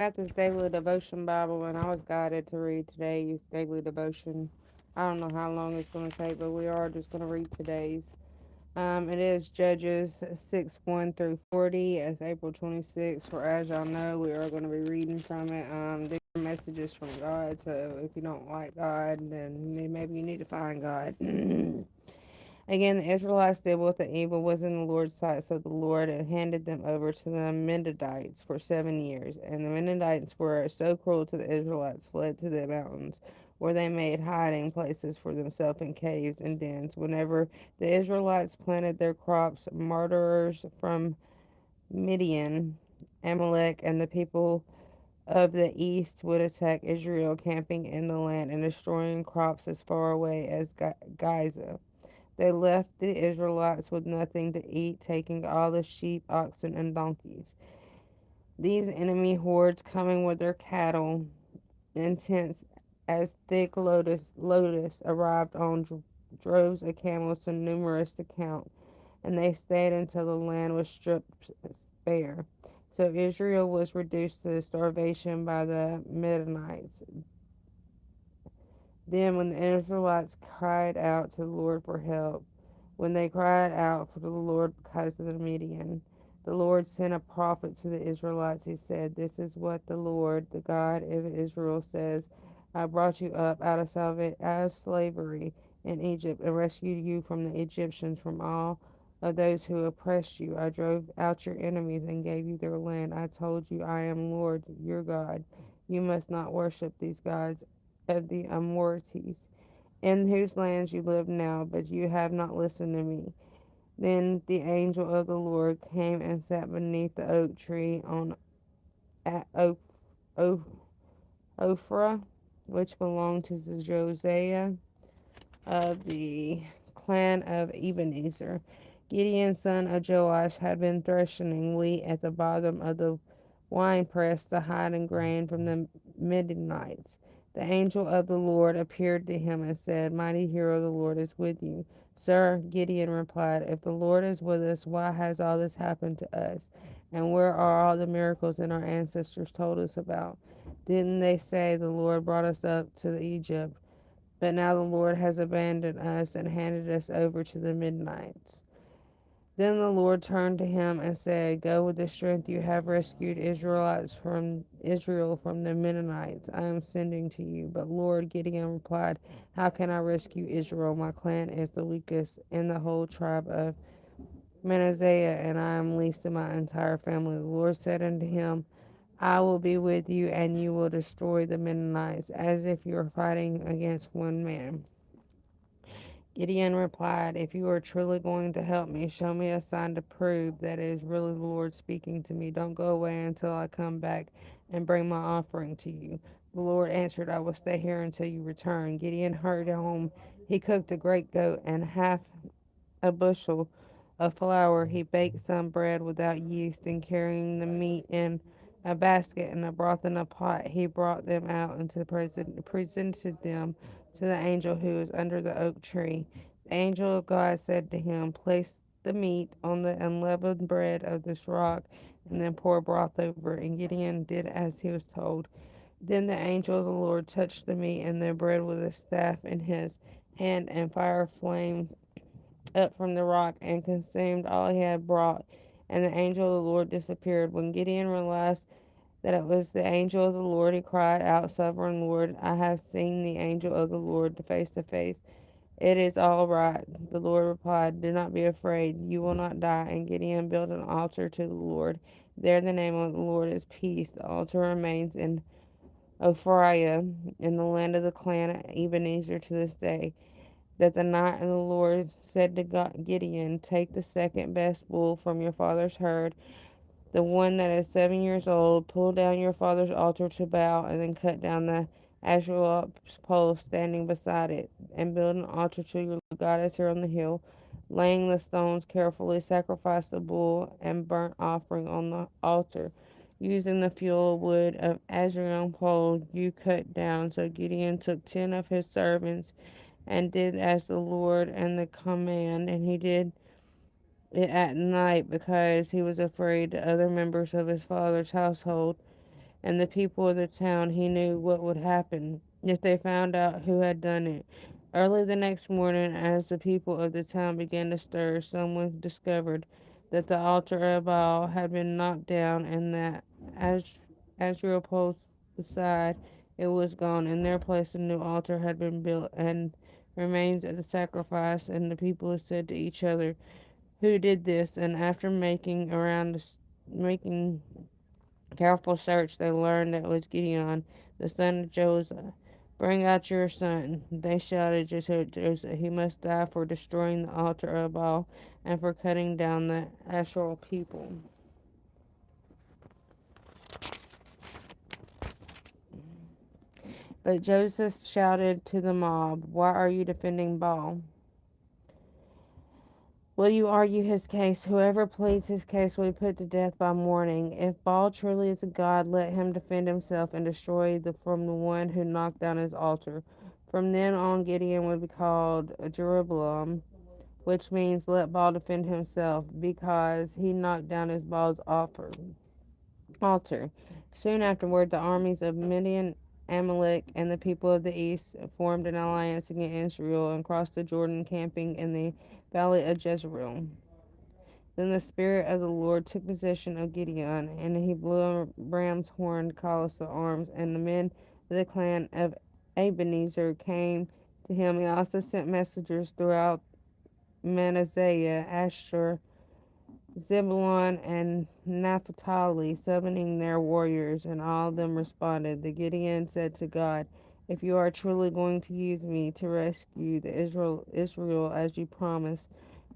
Got this daily devotion Bible, and I was guided to read today's daily devotion. I don't know how long it's going to take, but we are just going to read today's. It is Judges 6 1 through 40 as April 26th. For as y'all know, we are going to be reading from it. These are messages from God, so if you don't like God, then maybe you need to find God. Again, the Israelites did what the evil was in the Lord's sight, so the Lord had handed them over to the Midianites for 7 years. And the Midianites were so cruel to the Israelites, fled to the mountains, where they made hiding places for themselves in caves and dens. Whenever the Israelites planted their crops, murderers from Midian, Amalek, and the people of the east would attack Israel, camping in the land and destroying crops as far away as Gaza. They left the Israelites with nothing to eat, taking all the sheep, oxen, and donkeys. These enemy hordes, coming with their cattle in tents as thick lotus arrived on droves of camels too numerous to count, and they stayed until the land was stripped bare. So Israel was reduced to starvation by the Midianites. Then, when the Israelites cried out to the Lord for help, when they cried out for the Lord because of the Midian, the Lord sent a prophet to the Israelites. He said, "This is what the Lord, the God of Israel, says: I brought you up out of slavery in Egypt and rescued you from the Egyptians, from all of those who oppressed you. I drove out your enemies and gave you their land. I told you, I am Lord your God. You must not worship these gods of the Amorites, in whose lands you live now, but you have not listened to me." Then the angel of the Lord came and sat beneath the oak tree on Ophrah, which belonged to Josiah of the clan of Ebenezer. Gideon, son of Joash, had been threshing wheat at the bottom of the winepress to hide grain from the Midianites. The angel of the Lord appeared to him and said, "Mighty hero, the Lord is with you." "Sir," Gideon replied, "if the Lord is with us, why has all this happened to us? And where are all the miracles that our ancestors told us about? Didn't they say the Lord brought us up to Egypt? But now the Lord has abandoned us and handed us over to the Midianites." Then the Lord turned to him and said, "Go with the strength you have rescued Israel from the Midianites. I am sending to you." "But Lord," Gideon replied, "how can I rescue Israel? My clan is the weakest in the whole tribe of Manasseh, and I am least in my entire family." The Lord said unto him, "I will be with you, and you will destroy the Midianites as if you were fighting against one man." Gideon replied, "If you are truly going to help me, show me a sign to prove that it is really the Lord speaking to me. Don't go away until I come back and bring my offering to you." The Lord answered, "I will stay here until you return." Gideon hurried home. He cooked a great goat and half a bushel of flour. He baked some bread without yeast, and carrying the meat in a basket and the broth in a pot, he brought them out and presented them to the angel who was under the oak tree. The angel of God said to him, "Place the meat on the unleavened bread of this rock, and then pour broth over it." And Gideon did as he was told. Then the angel of the Lord touched the meat and the bread with a staff in his hand, and fire flamed up from the rock and consumed all he had brought, and the angel of the Lord disappeared. When Gideon realized that it was the angel of the Lord, he cried out, "Sovereign Lord, I have seen the angel of the Lord face to face. It is all right." The Lord replied, "Do not be afraid. You will not die." And Gideon built an altar to the Lord. There the name of the Lord is Peace. The altar remains in Ophrah, in the land of the clan of Ebenezer, to this day. That the night and the Lord said to Gideon, "Take the second best bull from your father's herd, the one that is 7 years old, pull down your father's altar to Baal, and then cut down the Asherah pole standing beside it, and build an altar to your goddess here on the hill. Laying the stones carefully, sacrifice the bull and burnt offering on the altar, using the fuel wood of Asherah pole you cut down." So Gideon took 10 of his servants and did as the Lord and the command, and he did it at night because he was afraid the other members of his father's household and the people of the town, he knew what would happen if they found out who had done it. Early the next morning, as the people of the town began to stir, someone discovered that the altar of Baal had been knocked down and that Asherah post beside it was gone. In their place, a new altar had been built and remains of the sacrifice. And the people said to each other, "Who did this?" And after making careful search, they learned that it was Gideon, the son of Josiah. "Bring out your son," they shouted to Joseph. "He must die for destroying the altar of Baal and for cutting down the Asherah people." But Joseph shouted to the mob, "Why are you defending Baal? Will you argue his case? Whoever pleads his case will be put to death by morning. If Baal truly is a god, let him defend himself and destroy from the one who knocked down his altar." From then on, Gideon would be called Jerusalem, which means "let Baal defend himself," because he knocked down his Baal's altar. Soon afterward, the armies of Midian, Amalek, and the people of the east formed an alliance against Israel and crossed the Jordan, camping in the valley of Jezreel. Then the Spirit of the Lord took possession of Gideon, and he blew a ram's horn to call us to arms, and the men of the clan of Ebenezer came to him. He also sent messengers throughout Manasseh, Asher, Zebulun, and Naphtali, summoning their warriors, and all of them responded. The Gideon said to God, "If you are truly going to use me to rescue the Israel as you promised,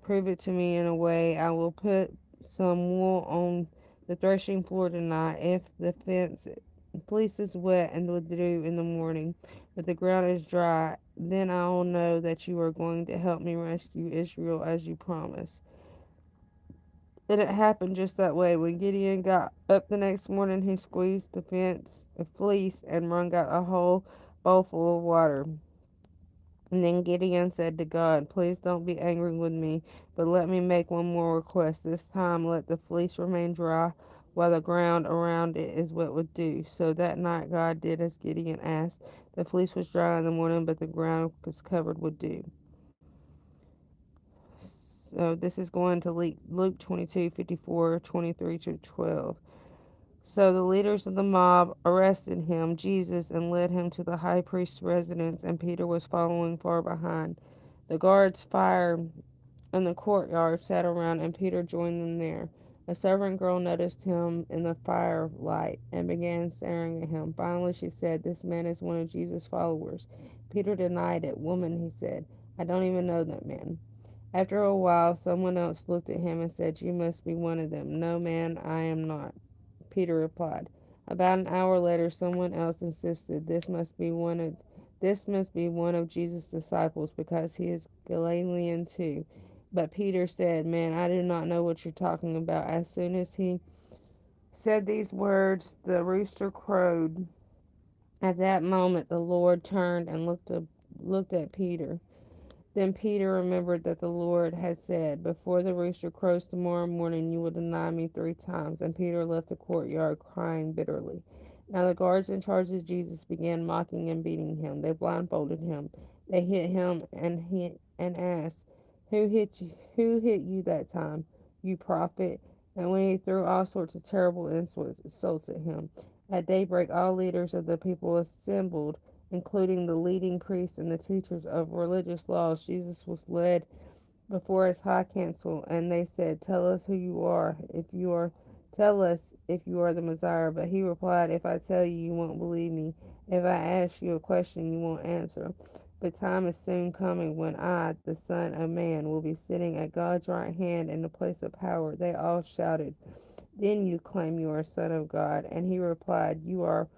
prove it to me in a way. I will put some wool on the threshing floor tonight. If the fleece is wet and with dew in the morning, but the ground is dry, then I will know that you are going to help me rescue Israel as you promised." Then it happened just that way. When Gideon got up the next morning, he squeezed the fleece, and wrung out a whole bowl full of water. And then Gideon said to God, "Please don't be angry with me, but let me make one more request. This time let the fleece remain dry while the ground around it is wet with dew." So that night God did as Gideon asked. The fleece was dry in the morning, but the ground was covered with dew. So this is going to Luke 22:54-23 to 12. So the leaders of the mob arrested him, Jesus, and led him to the high priest's residence, and Peter was following far behind. The guards fired in the courtyard, sat around, and Peter joined them there. A servant girl noticed him in the firelight and began staring at him. Finally, she said, "This man is one of Jesus' followers." Peter denied it. "Woman," he said, "I don't even know that man." After a while, someone else looked at him and said, "You must be one of them." "No, man, I am not," Peter replied. About an hour later, someone else insisted, this must be one of Jesus' disciples, because he is Galilean too." But Peter said, "Man, I do not know what you're talking about." As soon as he said these words, the rooster crowed. At that moment, the Lord turned and looked at Peter. Then Peter remembered that the Lord had said, "Before the rooster crows tomorrow morning, you will deny me 3 times." And Peter left the courtyard crying bitterly. Now the guards in charge of Jesus began mocking and beating him. They blindfolded him. They hit him and asked, Who hit you that time, you prophet?" And when he threw all sorts of terrible insults at him. At daybreak, all leaders of the people assembled, including the leading priests and the teachers of religious laws. Jesus was led before his high council, and they said, "Tell us who you are. Tell us if you are the Messiah." But he replied, "If I tell you, you won't believe me. If I ask you a question, you won't answer. But time is soon coming when I, the Son of Man, will be sitting at God's right hand in the place of power." They all shouted, "Then you claim you are a son of God." And he replied, "You are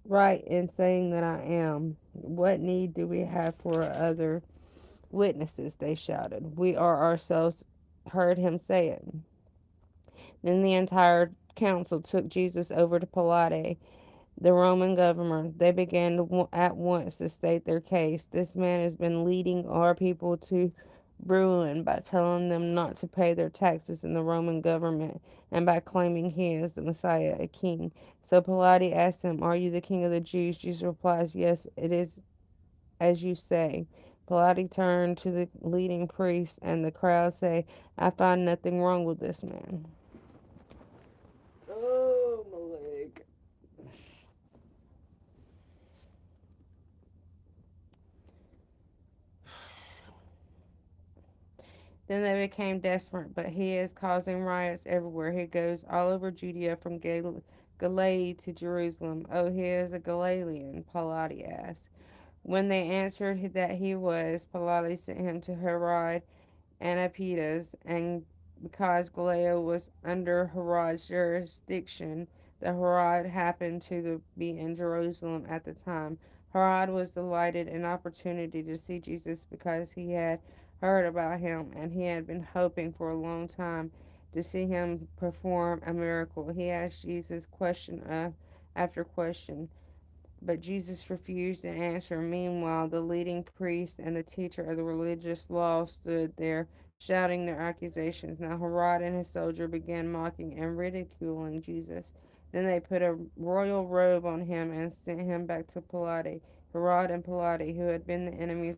right in saying that I am. What need do we have for other witnesses?" They shouted. "We are ourselves heard him say it." Then the entire council took Jesus over to Pilate, the Roman governor. They began at once to state their case. "This man has been leading our people to ruin by telling them not to pay their taxes in the Roman government. and by claiming he is the Messiah, a king. So Pilate asked him, "Are you the king of the Jews?" Jesus replies, "Yes, it is as you say." Pilate turned to the leading priests, and the crowd say, "I find nothing wrong with this man." Oh, my leg. Then they became desperate, but he is causing riots everywhere. He goes all over Judea from Galilee to Jerusalem. Oh, he is a Galilean, Pilate asked. When they answered that he was, Pilate sent him to Herod Antipas, and because Galilee was under Herod's jurisdiction, the Herod happened to be in Jerusalem at the time. Herod was delighted in opportunity to see Jesus because he had heard about him and he had been hoping for a long time to see him perform a miracle. He asked Jesus question after question, but Jesus refused to answer. Meanwhile, the leading priest and the teacher of the religious law stood there, shouting their accusations. Now Herod and his soldier began mocking and ridiculing Jesus. Then they put a royal robe on him and sent him back to Pilate. Herod and Pilate, who had been the enemies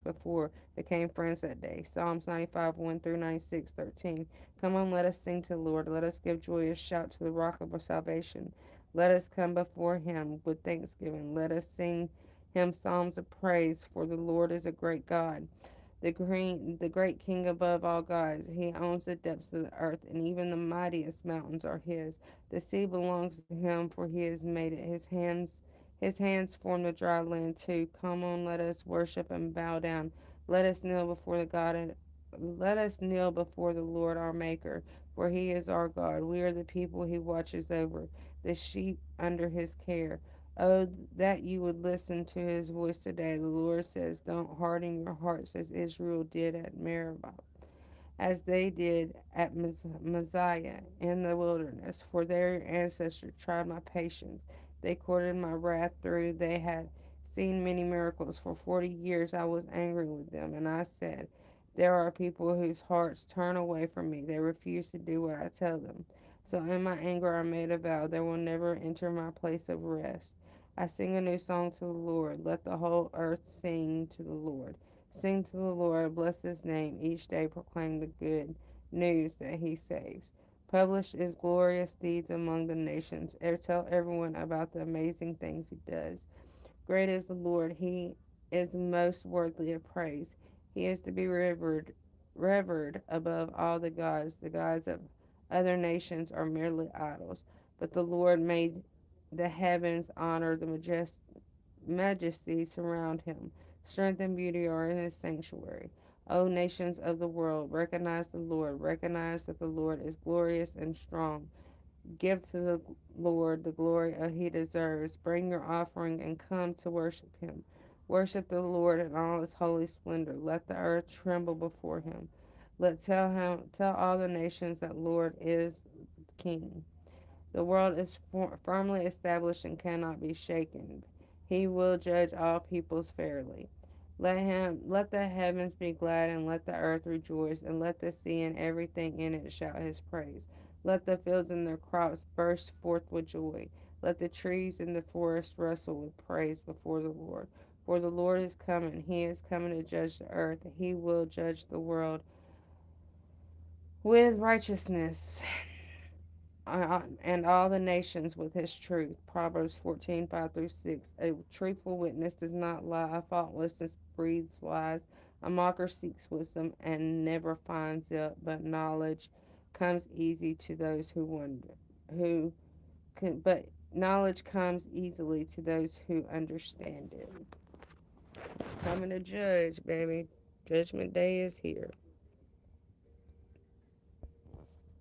before, became friends that day. Psalms 95, 1 through 96, 13. Come on, let us sing to the Lord. Let us give joyous shout to the rock of our salvation. Let us come before him with thanksgiving. Let us sing him psalms of praise, for the Lord is a great God, the great King above all gods. He owns the depths of the earth, and even the mightiest mountains are his. The sea belongs to him, for he has made it. His hands formed the dry land too. Come on, let us worship and bow down. Let us kneel before the God and let us kneel before the Lord our Maker, for he is our God. We are the people he watches over, the sheep under his care. Oh, that you would listen to his voice today. The Lord says, "Don't harden your hearts as Israel did at Meribah, as they did at Messiah in the wilderness, for their ancestors tried my patience. They courted my wrath through. They had seen many miracles. For 40 years I was angry with them, and I said, there are people whose hearts turn away from me. They refuse to do what I tell them. So in my anger I made a vow. They will never enter my place of rest. I sing a new song to the Lord. Let the whole earth sing to the Lord. Sing to the Lord, bless his name. Each day proclaim the good news that he saves. Publish his glorious deeds among the nations. Tell everyone about the amazing things he does. Great is the Lord. He is most worthy of praise. He is to be revered above all the gods. The gods of other nations are merely idols. But the Lord made the heavens honor the majesty surround him. Strength and beauty are in his sanctuary. O nations of the world, recognize the Lord. Recognize that the Lord is glorious and strong. Give to the Lord the glory he deserves. Bring your offering and come to worship him. Worship the Lord in all his holy splendor. Let the earth tremble before him. Tell all the nations that Lord is king. The world is firmly established and cannot be shaken. He will judge all peoples fairly. Let the heavens be glad, and let the earth rejoice, and let the sea and everything in it shout his praise. Let the fields and their crops burst forth with joy. Let the trees in the forest rustle with praise before the Lord. For the Lord is coming. He is coming to judge the earth. He will judge the world with righteousness and all the nations with his truth. Proverbs 14, 5 through 6. A truthful witness does not lie. A faultlessness breathes lies. A mocker seeks wisdom and never finds it, but knowledge comes easy to those who wonder. Who can, but knowledge comes easily to those who understand it. Coming to judge, baby. Judgment day is here.